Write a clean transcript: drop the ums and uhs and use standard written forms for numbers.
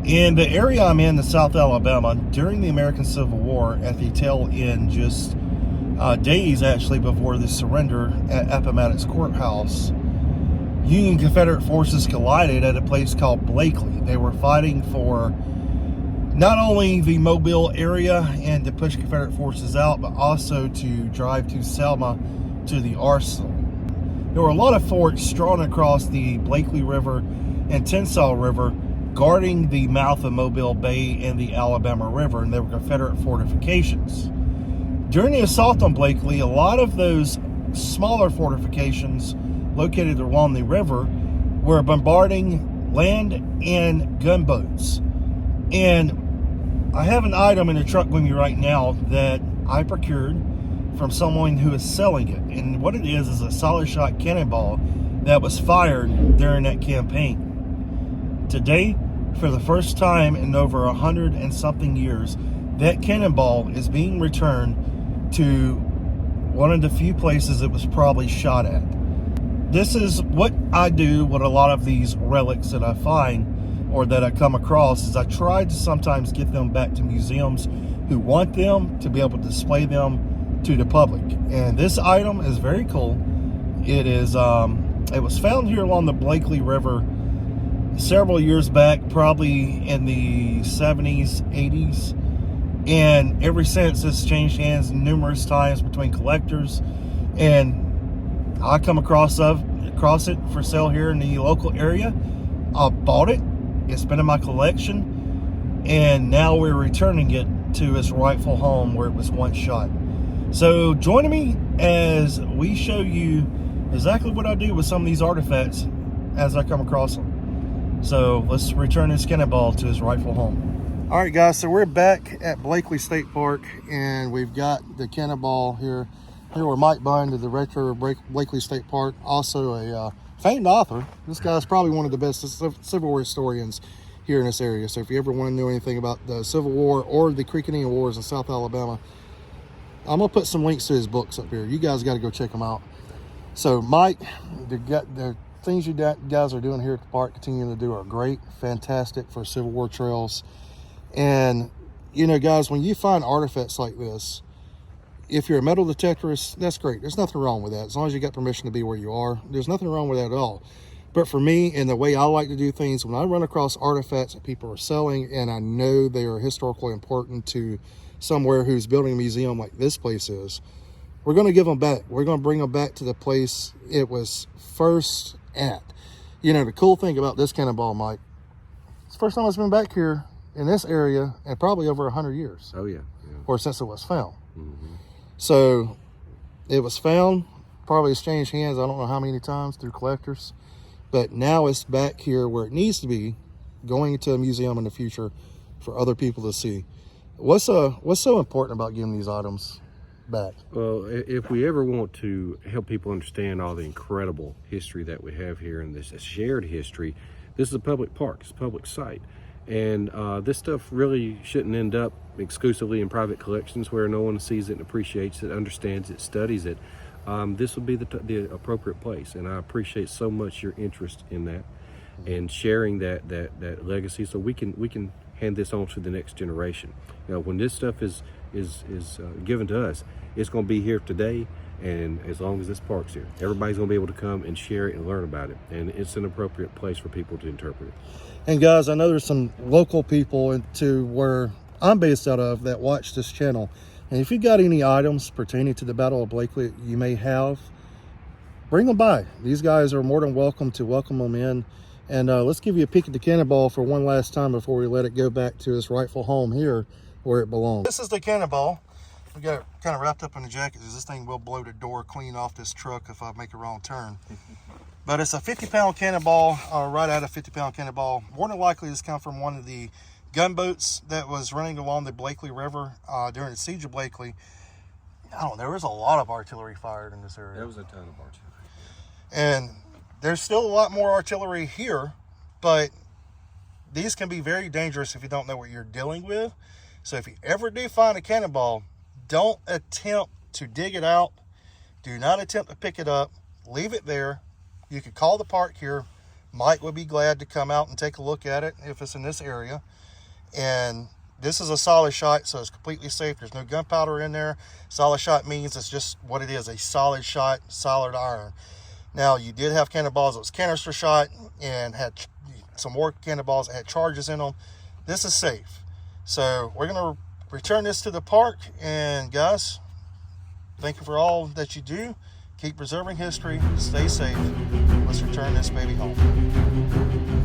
In the area I'm in South Alabama, during the American Civil War, at the tail end, just days actually before the surrender at Appomattox Courthouse, Union Confederate forces collided at a place called Blakeley. They were fighting for not only the Mobile area and to push Confederate forces out, but also to drive to Selma to the arsenal. There were a lot of forts strewn across the Blakeley River and Tensas River, guarding the mouth of Mobile Bay and the Alabama River, and there were Confederate fortifications. During the assault on Blakeley, a lot of those smaller fortifications located along the river were bombarding land and gunboats. And I have an item in the truck with me right now that I procured from someone who is selling it. And what it is a solid shot cannonball that was fired during that campaign. Today, for the first time in over 100 and something years, that cannonball is being returned to one of the few places it was probably shot at. This is what I do with a lot of these relics that I find or that I come across, is I try to sometimes get them back to museums who want them to be able to display them to the public. And this item is very cool. It is it was found here along the Blakeley River several years back, probably in the 70s, 80s, and ever since it's changed hands numerous times between collectors. And I come across it for sale here in the local area. I bought it. It's been in my collection, and now we're returning it to its rightful home where it was once shot. So join me as we show you exactly what I do with some of these artifacts as I come across them. So let's return this cannonball to his rightful home. All right, guys, so we're back at Blakeley State Park, and we've got the cannonball here. Here we're Mike Bunn to the retro Blakeley State Park, also a famed author. This guy's probably one of the best Civil War historians here in this area. So if you ever want to know anything about the Civil War or the Creek Indian Wars in South Alabama, I'm going to put some links to his books up here. You guys got to go check them out. So Mike, the things you guys are doing here at the park, continuing to do, are great, fantastic for Civil War trails. And, you know, guys, when you find artifacts like this, if you're a metal detectorist, that's great. There's nothing wrong with that. As long as you got permission to be where you are, there's nothing wrong with that at all. But for me, and the way I like to do things, when I run across artifacts that people are selling and I know they are historically important to somewhere who's building a museum like this place is, we're going to give them back. We're going to bring them back to the place it was first at. You know, the cool thing about this cannonball, Mike, it's the first time it's been back here in this area in probably over 100 years. Oh yeah. Or since it was found. Mm-hmm. So it was found, probably exchanged hands I don't know how many times through collectors, but now it's back here where it needs to be, going to a museum in the future for other people to see. What's so important about giving these items back? Well, if we ever want to help people understand all the incredible history that we have here in this shared history, this is a public park, it's a public site. And this stuff really shouldn't end up exclusively in private collections where no one sees it and appreciates it, understands it, studies it. This would be the appropriate place. And I appreciate so much your interest in that and sharing that legacy, so we can hand this on to the next generation. You know, when this stuff is given to us, it's going to be here today, and as long as this park's here, everybody's going to be able to come and share it and learn about it, and it's an appropriate place for people to interpret it. And guys, I know there's some local people to where I'm based out of that watch this channel, and if you got any items pertaining to the Battle of Blakeley you may have, bring them by. These guys are more than welcome to welcome them in. And let's give you a peek at the cannonball for one last time before we let it go back to its rightful home here where it belongs. This is the cannonball. We got it kind of wrapped up in the jacket because this thing will blow the door clean off this truck if I make a wrong turn. But it's a 50-pound cannonball, right out of 50-pound cannonball. More than likely this comes from one of the gunboats that was running along the Blakeley River during the siege of Blakeley. I don't know, there was a lot of artillery fired in this area. There was a ton of artillery. And there's still a lot more artillery here, but these can be very dangerous if you don't know what you're dealing with. So if you ever do find a cannonball, don't attempt to dig it out. Do not attempt to pick it up. Leave it there. You could call the park here. Mike would be glad to come out and take a look at it if it's in this area. And this is a solid shot, so it's completely safe. There's no gunpowder in there. Solid shot means it's just what it is, a solid shot, solid iron. Now, you did have cannonballs that was canister shot and had some more cannonballs that had charges in them. This is safe. So we're going to return this to the park. And guys, thank you for all that you do. Keep preserving history. Stay safe. Let's return this baby home.